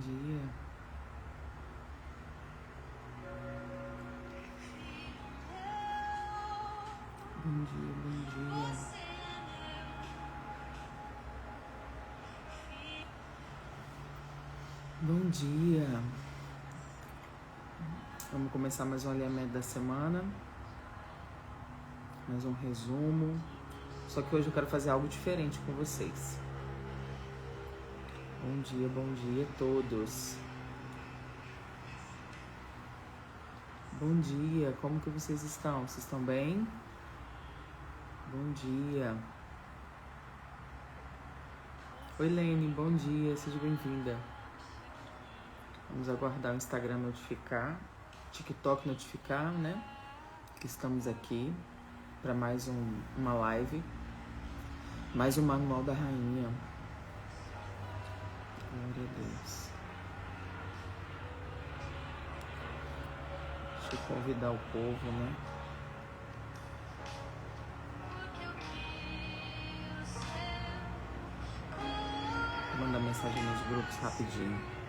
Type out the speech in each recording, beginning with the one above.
dia. Bom dia, bom dia. Bom dia. Vamos começar mais um alinhamento da semana. Mais um resumo. Só que hoje eu quero fazer algo diferente com vocês. Bom dia a todos. Bom dia, como que vocês estão? Vocês estão bem? Bom dia. Oi, Lene, bom dia, seja bem-vinda. Vamos aguardar o Instagram notificar, TikTok notificar, né? Que estamos aqui para mais uma live, mais um Manual da Rainha. Glória a Deus. Deixa eu convidar o povo, né? Vou mandar mensagem nos grupos rapidinho.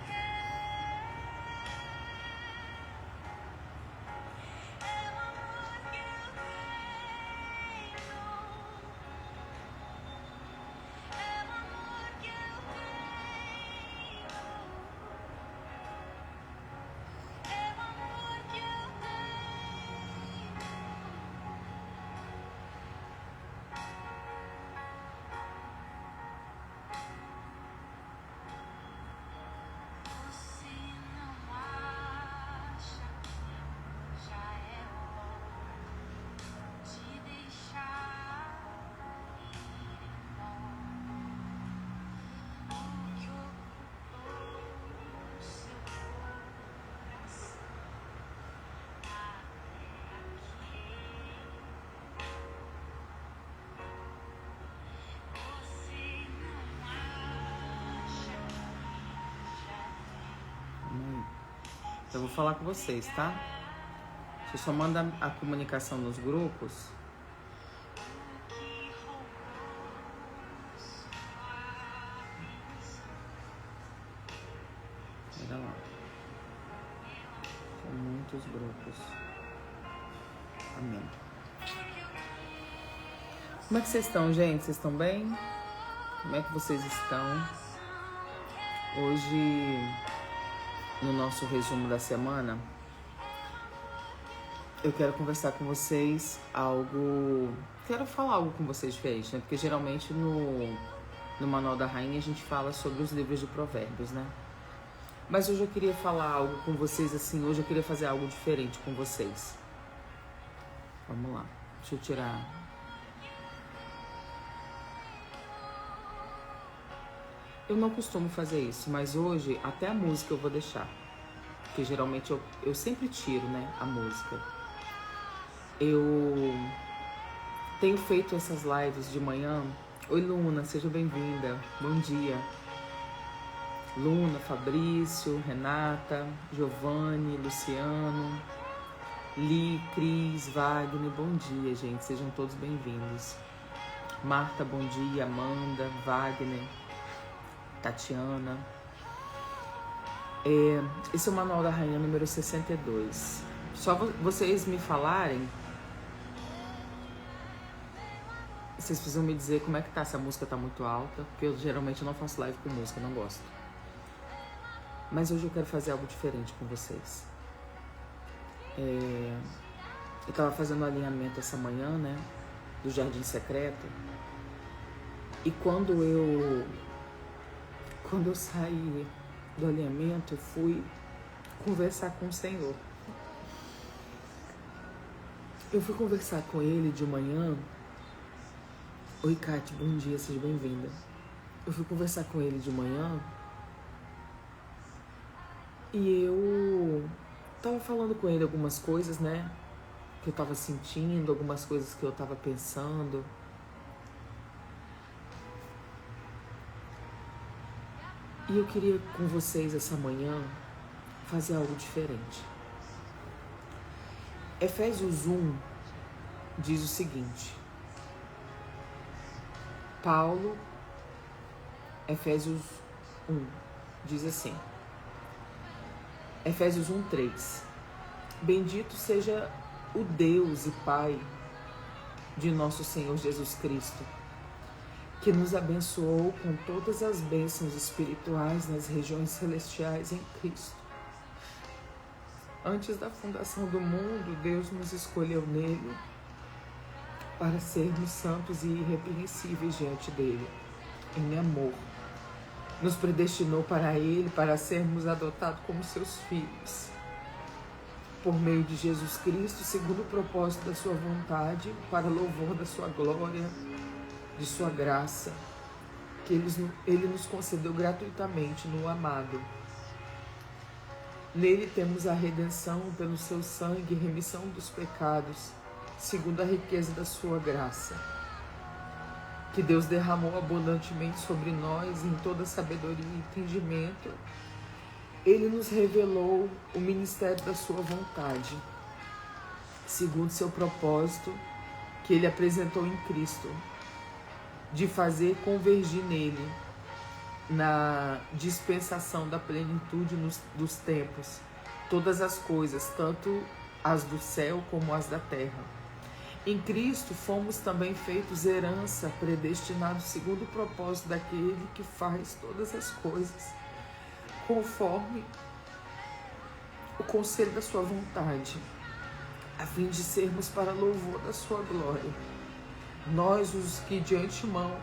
Eu vou falar com vocês, tá? Você só manda a comunicação nos grupos. Olha lá. São muitos grupos. Amém. Como é que vocês estão, gente? Vocês estão bem? Como é que vocês estão? Hoje, no nosso resumo da semana, eu quero conversar com vocês quero falar algo com vocês diferente, né? Porque geralmente no Manual da Rainha a gente fala sobre os livros de provérbios, né? Mas hoje eu queria falar algo com vocês assim, hoje eu queria fazer algo diferente com vocês. Vamos lá, deixa eu tirar... Eu não costumo fazer isso, mas hoje até a música eu vou deixar. Porque geralmente eu sempre tiro, né, a música. Eu tenho feito essas lives de manhã. Oi, Luna, seja bem-vinda. Bom dia. Luna, Fabrício, Renata, Giovanni, Luciano, Li, Cris, Wagner. Bom dia, gente. Sejam todos bem-vindos. Marta, bom dia. Amanda, Wagner, Tatiana. Esse é o Manual da Rainha número 62. Só vocês me falarem, vocês precisam me dizer como é que tá, se a música tá muito alta, porque eu geralmente não faço live com música, não gosto. Mas hoje eu quero fazer algo diferente com vocês. Eu tava fazendo um alinhamento essa manhã, né, do Jardim Secreto, e quando eu saí do alinhamento, eu fui conversar com o Senhor. Eu fui conversar com Ele de manhã. Oi, Kate, bom dia, seja bem-vinda. Eu fui conversar com Ele de manhã e eu tava falando com Ele algumas coisas, né, que eu tava sentindo, algumas coisas que eu tava pensando. E eu queria com vocês essa manhã fazer algo diferente. Efésios 1 diz o seguinte. Paulo, Efésios 1, diz assim: Efésios 1:3. Bendito seja o Deus e Pai de nosso Senhor Jesus Cristo, que nos abençoou com todas as bênçãos espirituais nas regiões celestiais em Cristo. Antes da fundação do mundo, Deus nos escolheu nele para sermos santos e irrepreensíveis diante dele, em amor. Nos predestinou para ele, para sermos adotados como seus filhos, por meio de Jesus Cristo, segundo o propósito da sua vontade, para louvor da sua glória, de sua graça, que ele nos concedeu gratuitamente no amado. Nele temos a redenção pelo seu sangue e remissão dos pecados, segundo a riqueza da sua graça, que Deus derramou abundantemente sobre nós em toda sabedoria e entendimento. Ele nos revelou o ministério da sua vontade, segundo seu propósito, que ele apresentou em Cristo, de fazer convergir nele, na dispensação da plenitude dos tempos, todas as coisas, tanto as do céu como as da terra. Em Cristo fomos também feitos herança, predestinados segundo o propósito daquele que faz todas as coisas, conforme o conselho da sua vontade, a fim de sermos para louvor da sua glória. Nós, os que de antemão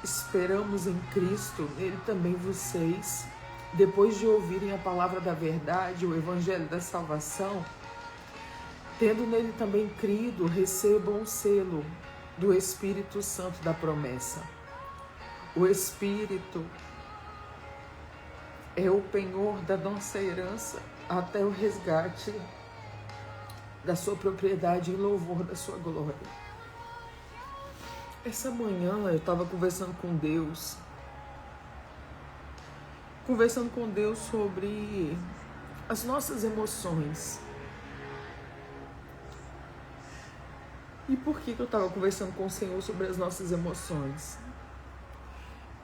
esperamos em Cristo, nele também vocês, depois de ouvirem a palavra da verdade, o evangelho da salvação, tendo nele também crido, recebam o selo do Espírito Santo da promessa. O Espírito é o penhor da nossa herança até o resgate da sua propriedade em louvor da sua glória. Essa manhã eu estava conversando com Deus sobre as nossas emoções. E por que eu estava conversando com o Senhor sobre as nossas emoções?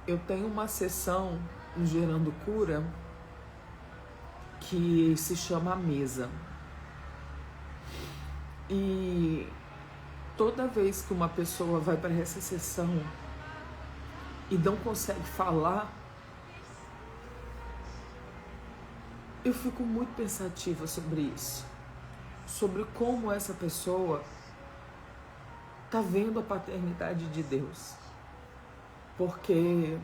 Eu tenho uma sessão no Gerando Cura que se chama A Mesa. E toda vez que uma pessoa vai para essa sessão e não consegue falar, eu fico muito pensativa sobre isso, sobre como essa pessoa está vendo a paternidade de Deus. Porque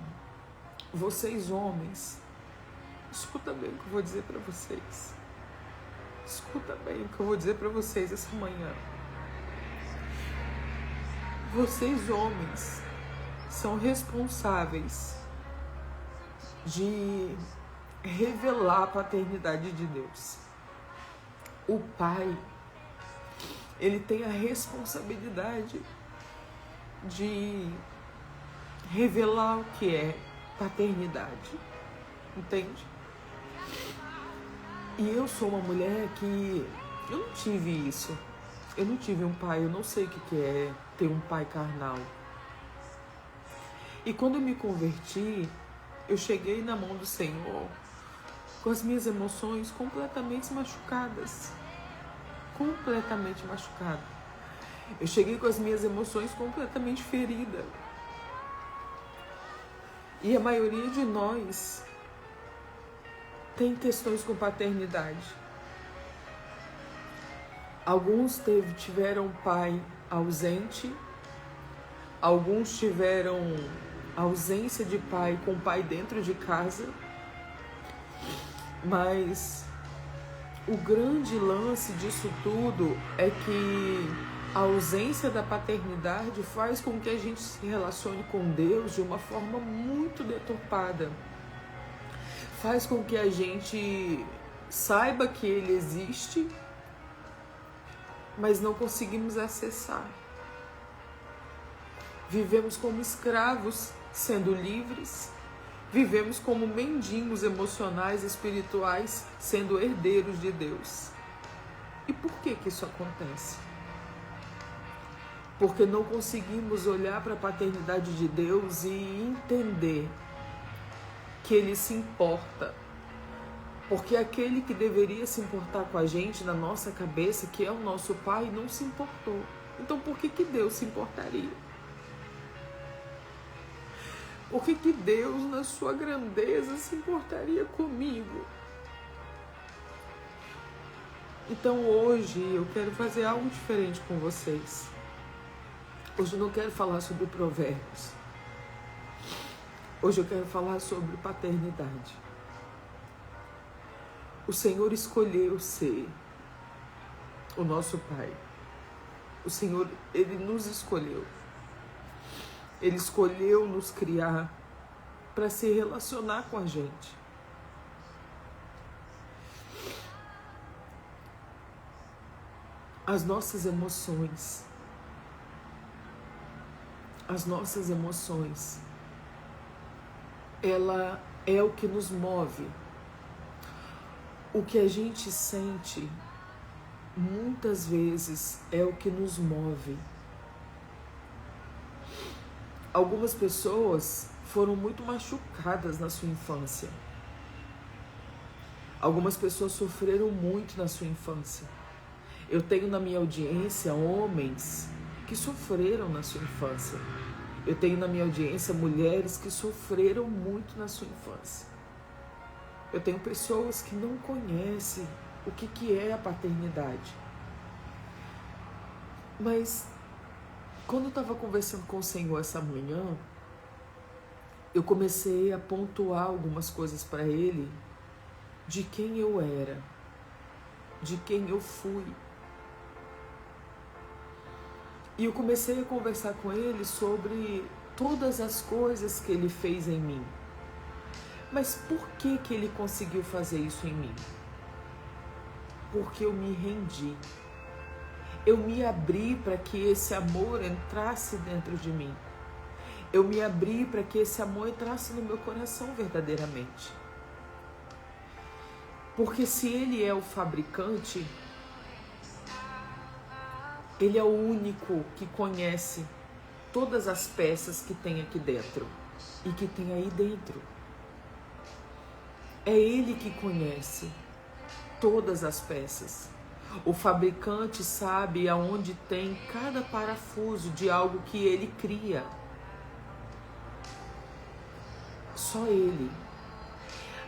vocês, homens, escuta bem o que eu vou dizer para vocês. Escuta bem o que eu vou dizer para vocês essa manhã. Vocês, homens, são responsáveis de revelar a paternidade de Deus. O pai, ele tem a responsabilidade de revelar o que é paternidade, entende? E eu sou uma mulher que eu não tive isso. Eu não tive um pai, eu não sei o que é ter um pai carnal. E quando eu me converti, eu cheguei na mão do Senhor com as minhas emoções completamente machucadas. Completamente machucada. Eu cheguei com as minhas emoções completamente ferida. E a maioria de nós tem questões com paternidade. Alguns tiveram pai ausente, alguns tiveram ausência de pai com pai dentro de casa, mas o grande lance disso tudo é que a ausência da paternidade faz com que a gente se relacione com Deus de uma forma muito deturpada. Faz com que a gente saiba que Ele existe, mas não conseguimos acessar. Vivemos como escravos, sendo livres. Vivemos como mendigos emocionais e espirituais, sendo herdeiros de Deus. E por que isso acontece? Porque não conseguimos olhar para a paternidade de Deus e entender que Ele se importa Porque aquele que deveria se importar com a gente na nossa cabeça, que é o nosso Pai, não se importou. Então por que Deus se importaria? Por que Deus, na sua grandeza, se importaria comigo? Então hoje eu quero fazer algo diferente com vocês. Hoje eu não quero falar sobre provérbios. Hoje eu quero falar sobre paternidade. O Senhor escolheu ser o nosso Pai. O Senhor, Ele nos escolheu. Ele escolheu nos criar para se relacionar com a gente. As nossas emoções, ela é o que nos move. O que a gente sente, muitas vezes, é o que nos move. Algumas pessoas foram muito machucadas na sua infância. Algumas pessoas sofreram muito na sua infância. Eu tenho na minha audiência homens que sofreram na sua infância. Eu tenho na minha audiência mulheres que sofreram muito na sua infância. Eu tenho pessoas que não conhecem o que é a paternidade. Mas quando eu estava conversando com o Senhor essa manhã, eu comecei a pontuar algumas coisas para Ele de quem eu era, de quem eu fui. E eu comecei a conversar com Ele sobre todas as coisas que Ele fez em mim. Mas por que Ele conseguiu fazer isso em mim? Porque eu me rendi. Eu me abri para que esse amor entrasse dentro de mim. Eu me abri para que esse amor entrasse no meu coração verdadeiramente. Porque se Ele é o fabricante, Ele é o único que conhece todas as peças que tem aqui dentro e que tem aí dentro. É Ele que conhece todas as peças. O fabricante sabe aonde tem cada parafuso de algo que ele cria. Só Ele.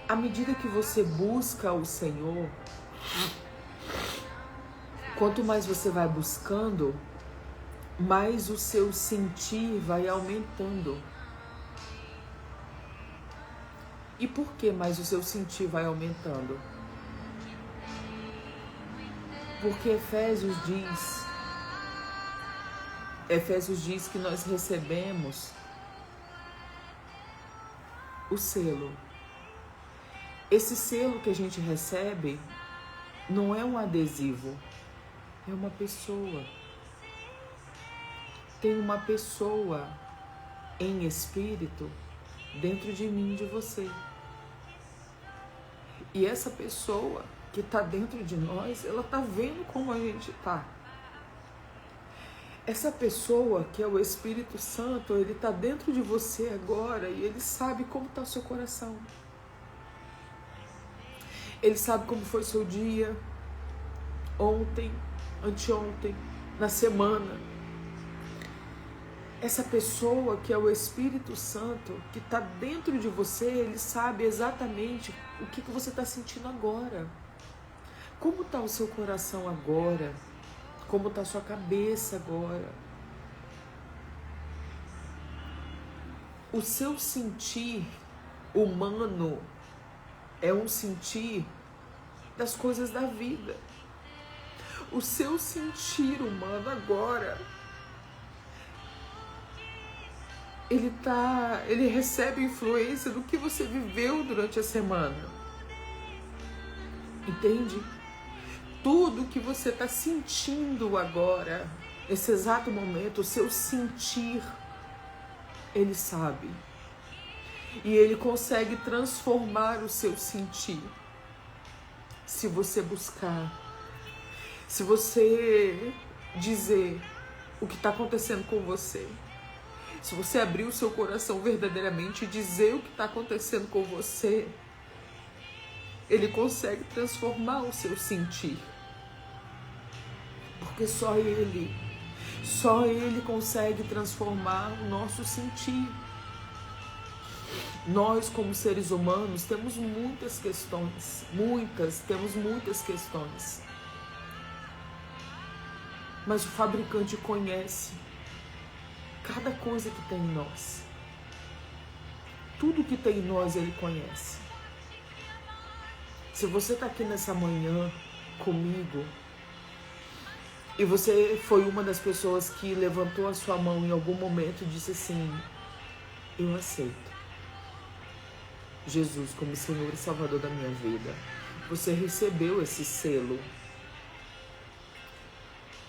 À medida que você busca o Senhor, quanto mais você vai buscando, mais o seu sentir vai aumentando. E por que mais o seu sentir vai aumentando? Porque Efésios diz que nós recebemos o selo. Esse selo que a gente recebe não é um adesivo, é uma pessoa. Tem uma pessoa em espírito dentro de mim e de você. E essa pessoa que está dentro de nós, ela está vendo como a gente está. Essa pessoa que é o Espírito Santo, ele está dentro de você agora e ele sabe como está o seu coração. Ele sabe como foi seu dia, ontem, anteontem, na semana. Essa pessoa que é o Espírito Santo, que está dentro de você, ele sabe exatamente o que você está sentindo agora. Como está o seu coração agora? Como está a sua cabeça agora? O seu sentir humano é um sentir das coisas da vida. O seu sentir humano agora, ele recebe influência do que você viveu durante a semana. Entende? Tudo que você está sentindo agora, nesse exato momento, o seu sentir, ele sabe. E ele consegue transformar o seu sentir. Se você buscar, se você dizer o que está acontecendo com você, se você abrir o seu coração verdadeiramente e dizer o que está acontecendo com você, Ele consegue transformar o seu sentir. Porque só Ele consegue transformar o nosso sentir. Nós, como seres humanos, temos muitas questões. Temos muitas questões. Mas o fabricante conhece cada coisa que tem em nós. Tudo que tem em nós, Ele conhece. Se você está aqui nessa manhã comigo, e você foi uma das pessoas que levantou a sua mão em algum momento e disse assim: eu aceito Jesus como Senhor e Salvador da minha vida. Você recebeu esse selo.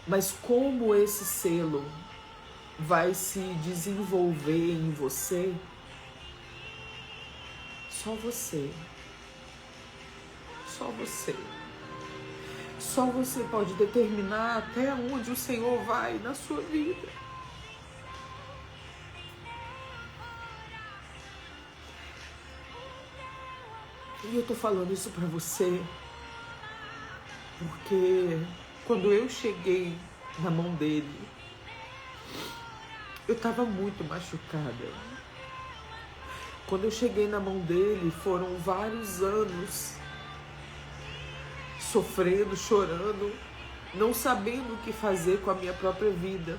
Mas como esse selo vai se desenvolver em você, só você. Só você. Só você pode determinar até onde o Senhor vai na sua vida. E eu tô falando isso pra você porque quando eu cheguei na mão dele, eu tava muito machucada. Quando eu cheguei na mão dele, foram vários anos sofrendo, chorando, não sabendo o que fazer com a minha própria vida.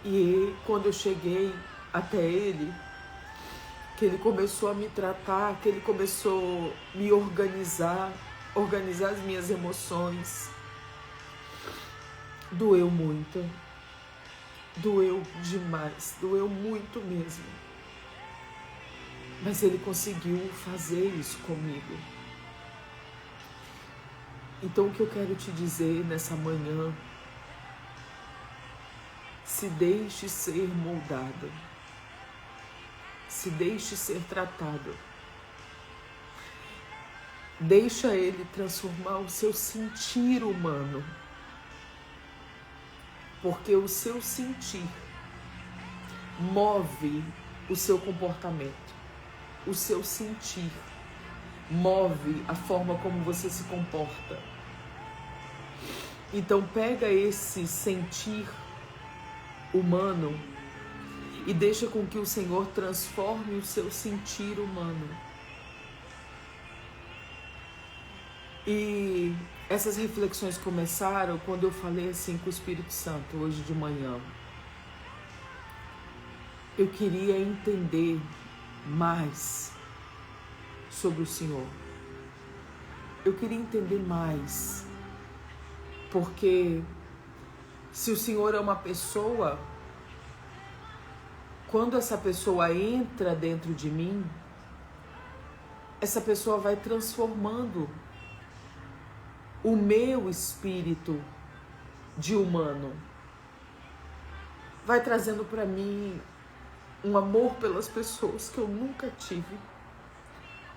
E quando eu cheguei até ele, que ele começou a me tratar, que ele começou a me organizar as minhas emoções, doeu muito. Doeu demais, doeu muito mesmo. Mas ele conseguiu fazer isso comigo. Então o que eu quero te dizer nessa manhã: se deixe ser moldado, se deixe ser tratado. Deixa ele transformar o seu sentir humano. Porque o seu sentir move o seu comportamento. O seu sentir move a forma como você se comporta. Então pega esse sentir humano e deixa com que o Senhor transforme o seu sentir humano. E essas reflexões começaram quando eu falei assim com o Espírito Santo hoje de manhã. Eu queria entender mais sobre o Senhor. Eu queria entender mais. Porque se o Senhor é uma pessoa, quando essa pessoa entra dentro de mim, essa pessoa vai transformando o meu espírito de humano. Vai trazendo para mim um amor pelas pessoas que eu nunca tive.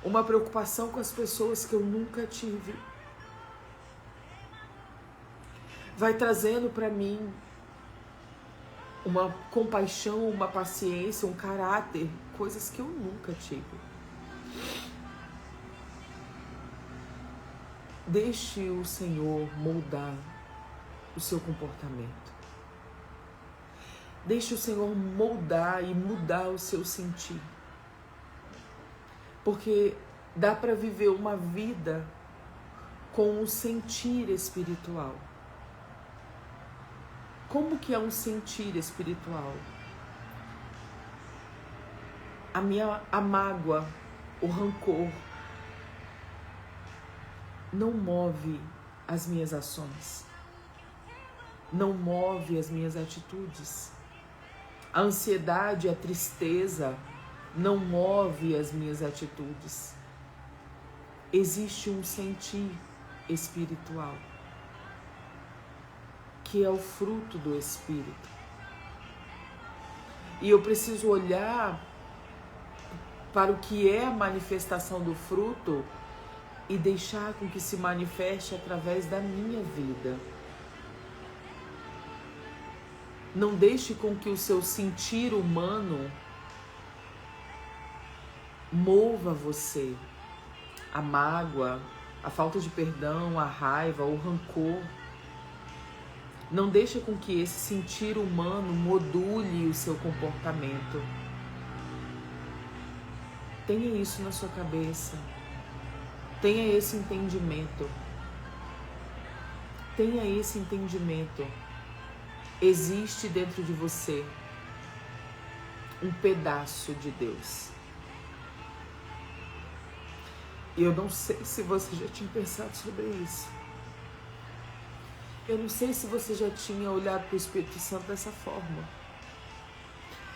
Uma preocupação com as pessoas que eu nunca tive. Vai trazendo para mim uma compaixão, uma paciência, um caráter, coisas que eu nunca tive. Deixe o Senhor moldar o seu comportamento. Deixe o Senhor moldar e mudar o seu sentir. Porque dá para viver uma vida com um sentir espiritual. Como que é um sentir espiritual? A mágoa, o rancor, não move as minhas ações, não move as minhas atitudes. A ansiedade, a tristeza não move as minhas atitudes. Existe um sentir espiritual, que é o fruto do Espírito. E eu preciso olhar para o que é a manifestação do fruto e deixar com que se manifeste através da minha vida. Não deixe com que o seu sentir humano mova você, a mágoa, a falta de perdão, a raiva, o rancor. Não deixe com que esse sentir humano module o seu comportamento. Tenha isso na sua cabeça. Tenha esse entendimento. Tenha esse entendimento. Existe dentro de você um pedaço de Deus. E eu não sei se você já tinha pensado sobre isso. Eu não sei se você já tinha olhado para o Espírito Santo dessa forma.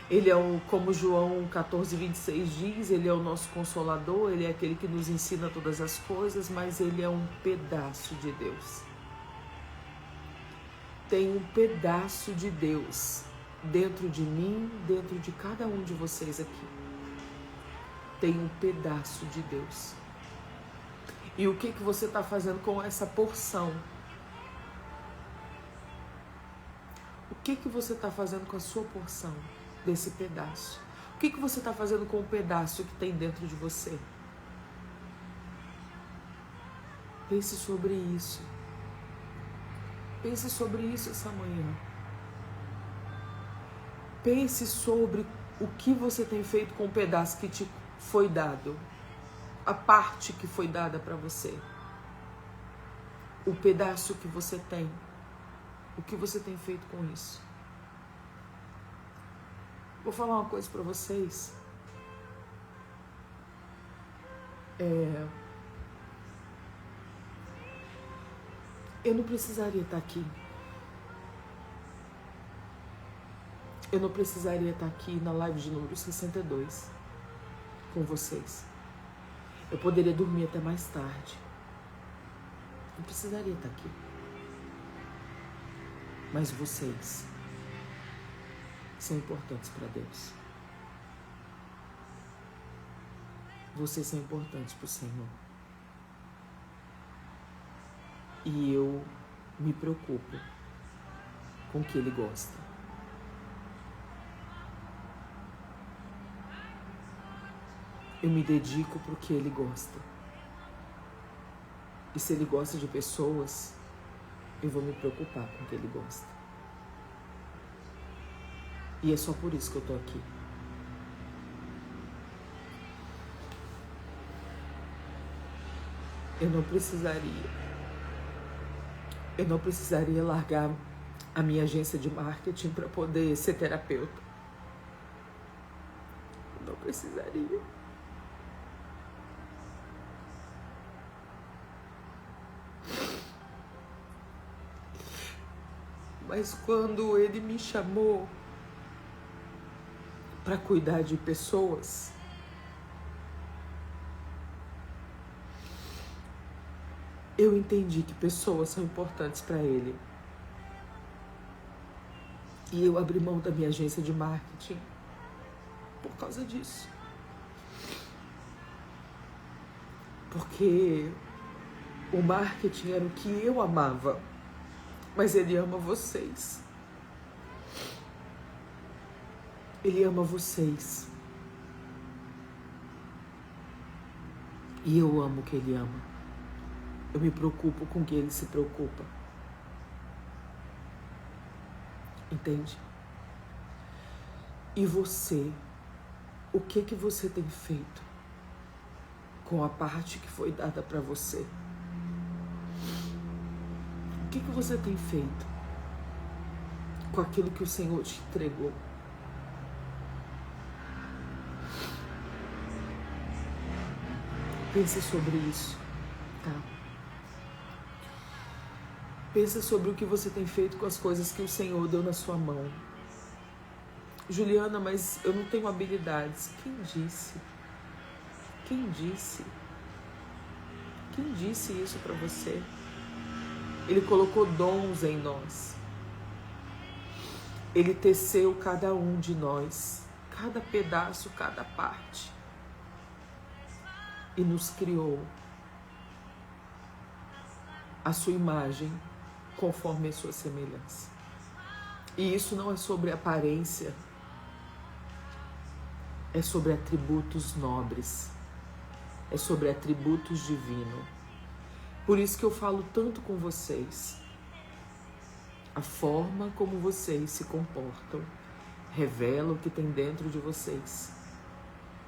Ele é como João 14:26 diz, ele é o nosso consolador, ele é aquele que nos ensina todas as coisas, mas ele é um pedaço de Deus. Tem um pedaço de Deus dentro de mim, dentro de cada um de vocês aqui. Tem um pedaço de Deus. E o que você está fazendo com essa porção? O que você está fazendo com a sua porção desse pedaço? O que você está fazendo com o pedaço que tem dentro de você? Pense sobre isso. Pense sobre isso essa manhã. Pense sobre o que você tem feito com o pedaço que te foi dado. A parte que foi dada para você. O pedaço que você tem. O que você tem feito com isso? Vou falar uma coisa para vocês. Eu não precisaria estar aqui. Eu não precisaria estar aqui na live de número 62 com vocês. Eu poderia dormir até mais tarde. Não precisaria estar aqui. Mas vocês são importantes para Deus. Vocês são importantes para o Senhor. E eu me preocupo com o que Ele gosta. Eu me dedico para o que Ele gosta. E se Ele gosta de pessoas, eu vou me preocupar com o que Ele gosta. E é só por isso que eu tô aqui. Eu não precisaria largar a minha agência de marketing para poder ser terapeuta. Eu não precisaria. Mas quando Ele me chamou para cuidar de pessoas, eu entendi que pessoas são importantes para Ele. E eu abri mão da minha agência de marketing por causa disso. Porque o marketing era o que eu amava, mas Ele ama vocês. Ele ama vocês. E eu amo o que Ele ama. Eu me preocupo com o que Ele se preocupa. Entende? E você? O que você tem feito com a parte que foi dada para você? O que você tem feito com aquilo que o Senhor te entregou? Pense sobre isso, tá? Pense sobre o que você tem feito com as coisas que o Senhor deu na sua mão. Juliana, mas eu não tenho habilidades. Quem disse? Quem disse? Quem disse isso para você? Ele colocou dons em nós. Ele teceu cada um de nós, cada pedaço, cada parte. E nos criou a sua imagem, conforme a sua semelhança. E isso não é sobre aparência. é sobre atributos nobres, é sobre atributos divinos. Por isso que eu falo tanto com vocês. A forma como vocês se comportam revela o que tem dentro de vocês.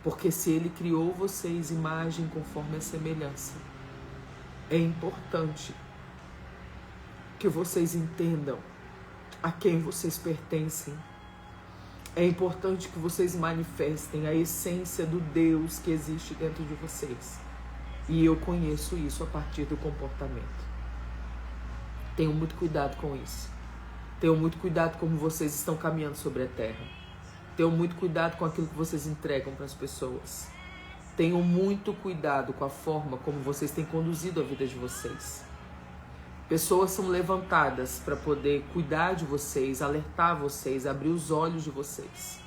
Porque se Ele criou vocês imagem conforme a semelhança, é importante que vocês entendam a quem vocês pertencem. É importante que vocês manifestem a essência do Deus que existe dentro de vocês. E eu conheço isso a partir do comportamento. Tenham muito cuidado com isso. Tenham muito cuidado como vocês estão caminhando sobre a terra. Tenham muito cuidado com aquilo que vocês entregam para as pessoas. Tenham muito cuidado com a forma como vocês têm conduzido a vida de vocês. Pessoas são levantadas para poder cuidar de vocês, alertar vocês, abrir os olhos de vocês.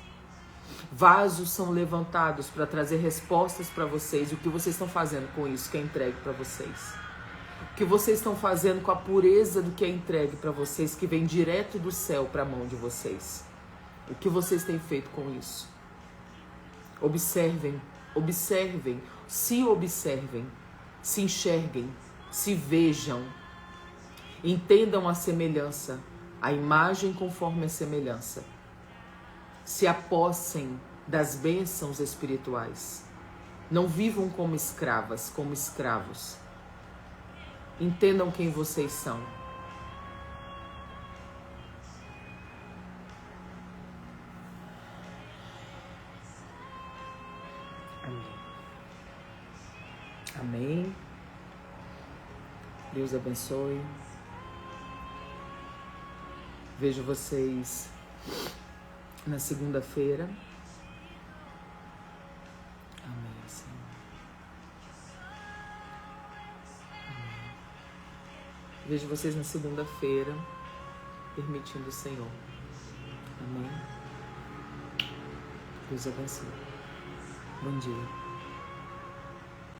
Vasos são levantados para trazer respostas para vocês. O que vocês estão fazendo com isso que é entregue para vocês? O que vocês estão fazendo com a pureza do que é entregue para vocês, que vem direto do céu para a mão de vocês? O que vocês têm feito com isso? Observem, observem, se enxerguem, se vejam. Entendam a semelhança, a imagem conforme a semelhança. Se apossem das bênçãos espirituais. Não vivam como escravas, como escravos. Entendam quem vocês são. Amém. Amém. Deus abençoe. Vejo vocês na segunda-feira. Amém, Senhor. Amém. Vejo vocês na segunda-feira, permitindo o Senhor. Amém. Deus abençoe. Bom dia.